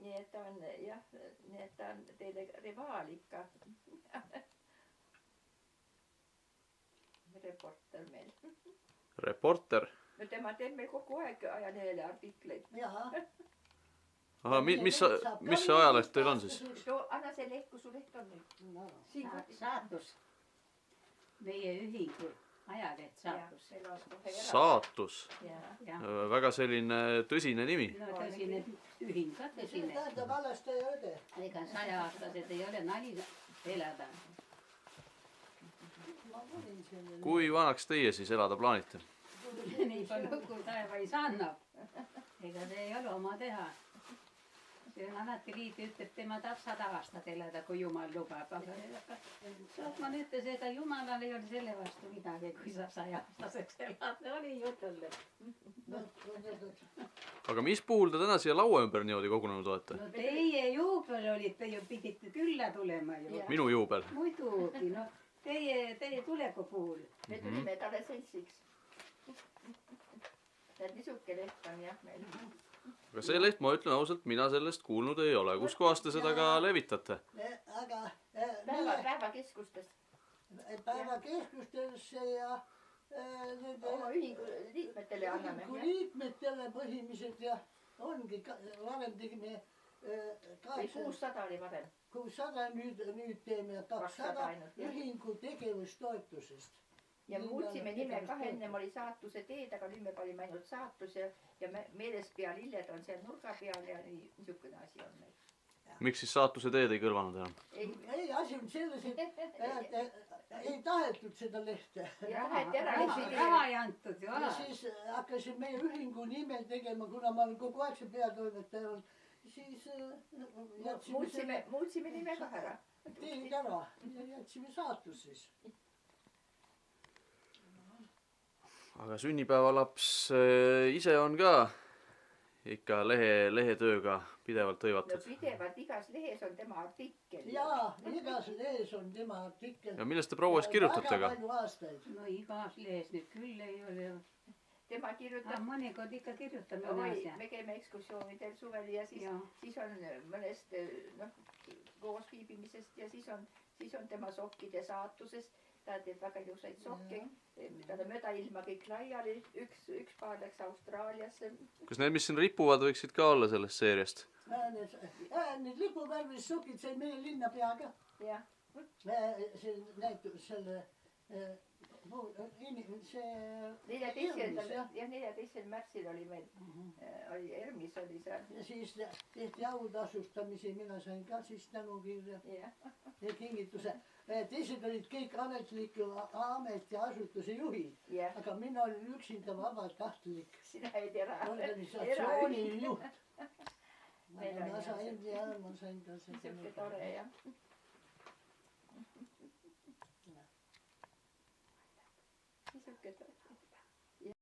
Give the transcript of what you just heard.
Nii et ta on jah, nii et ta on teile rivaal ikka. Reporter meil. Reporter? No tema teeb meil kogu aeg ajalehele artikleid. Jaa. Aha, mis see ajaleht teil on siis? Anna see leht, kui su leht on nüüd. Saatus. Meie ühingu ajaleht Saatus. Saatus. Väga selline tõsine nimi. No tõsine ühing ka tõsine. See tähendab alles teie õde. Ega 100-aastased ei ole nali elada. Kui vanaks teie siis elada plaanite? Nii palju kui taevais annab. Ega see ei ole oma teha. See on alati liit ütleb, tema tahab 100 aastat elada, kui Jumal lubab. Aga ma ütles, ega Jumalal ei ole selle vastu midagi, kui sa 100-aastaseks elad. Oli jutulle. Aga mis puhul te täna siia laua ümber niimoodi kogunenud olete? No teie juubel olite ju, pidite külla tulema ju. Minu juubel? Muidugi, no teie tuleku puhul. Me tulime talle seltsiks. Nisuke leht on jah meil. Aga see leht, ma ütlen ausalt, mina sellest kuulnud ei ole. Kus kohast te seda ka levitate? Päevakeskustes. Päevakeskustesse ja oma ühingu liikmetele anname. Ühingu liikmetele põhimiselt ja ongi, varem tegime 600 oli varem. 600, nüüd teeme 200 ühingu tegevustoetusest. Ja muutsime nime ka, ennem oli Saatuse teed, aga nüüd me panime ainult Saatus ja meelespea lilled on seal nurga peal ja niisugune asi on meil. Miks siis Saatuse teed ei kõlvanud enam? Ei, asi on selles, et ei tahetud seda lehte. Raha ei antud ju. Ja siis hakkasin meie ühingu nimel tegema, kuna ma olen kogu aeg see peatoimetaja olnud, siis muutsime nime ka ära. Tegid ära ja jätsime Saatus siis. Aga sünnipäevalaps ise on ka ikka lehetööga pidevalt hõivatud. No pidevalt, igas lehes on tema artikkel. Jaa, igas lehes on tema artikkel. Ja millest te prouas kirjutate ka? Väga palju aastaid. No igas lehes nüüd küll ei ole. Tema kirjutab... Mõnikord ikka kirjutab mõne asja. Me käime ekskursioonidel suvel ja siis on mõnest koos viibimisest ja siis on tema sokkide Saatusest. Ta teeb väga ilusaid sokke, tal on mödailma kõik laiali, üks paar läks Austraaliasse. Kas need, mis siin ripuvad, võiksid ka olla sellest seeriast? Need lipuvärvis sokid, see meie linna pea ka. Jah. See näitab selle... 14. märtsil oli meil, Ermis oli seal. Ja siis tehti autasustamisi, mina sain ka siis tänukirja ja kingituse. Teised olid kõik ametliku ametiasutuse juhid, aga mina olin üksinda vabatahtlik organisatsiooni juht. Ma sain ka seda. Niisugune tore jah.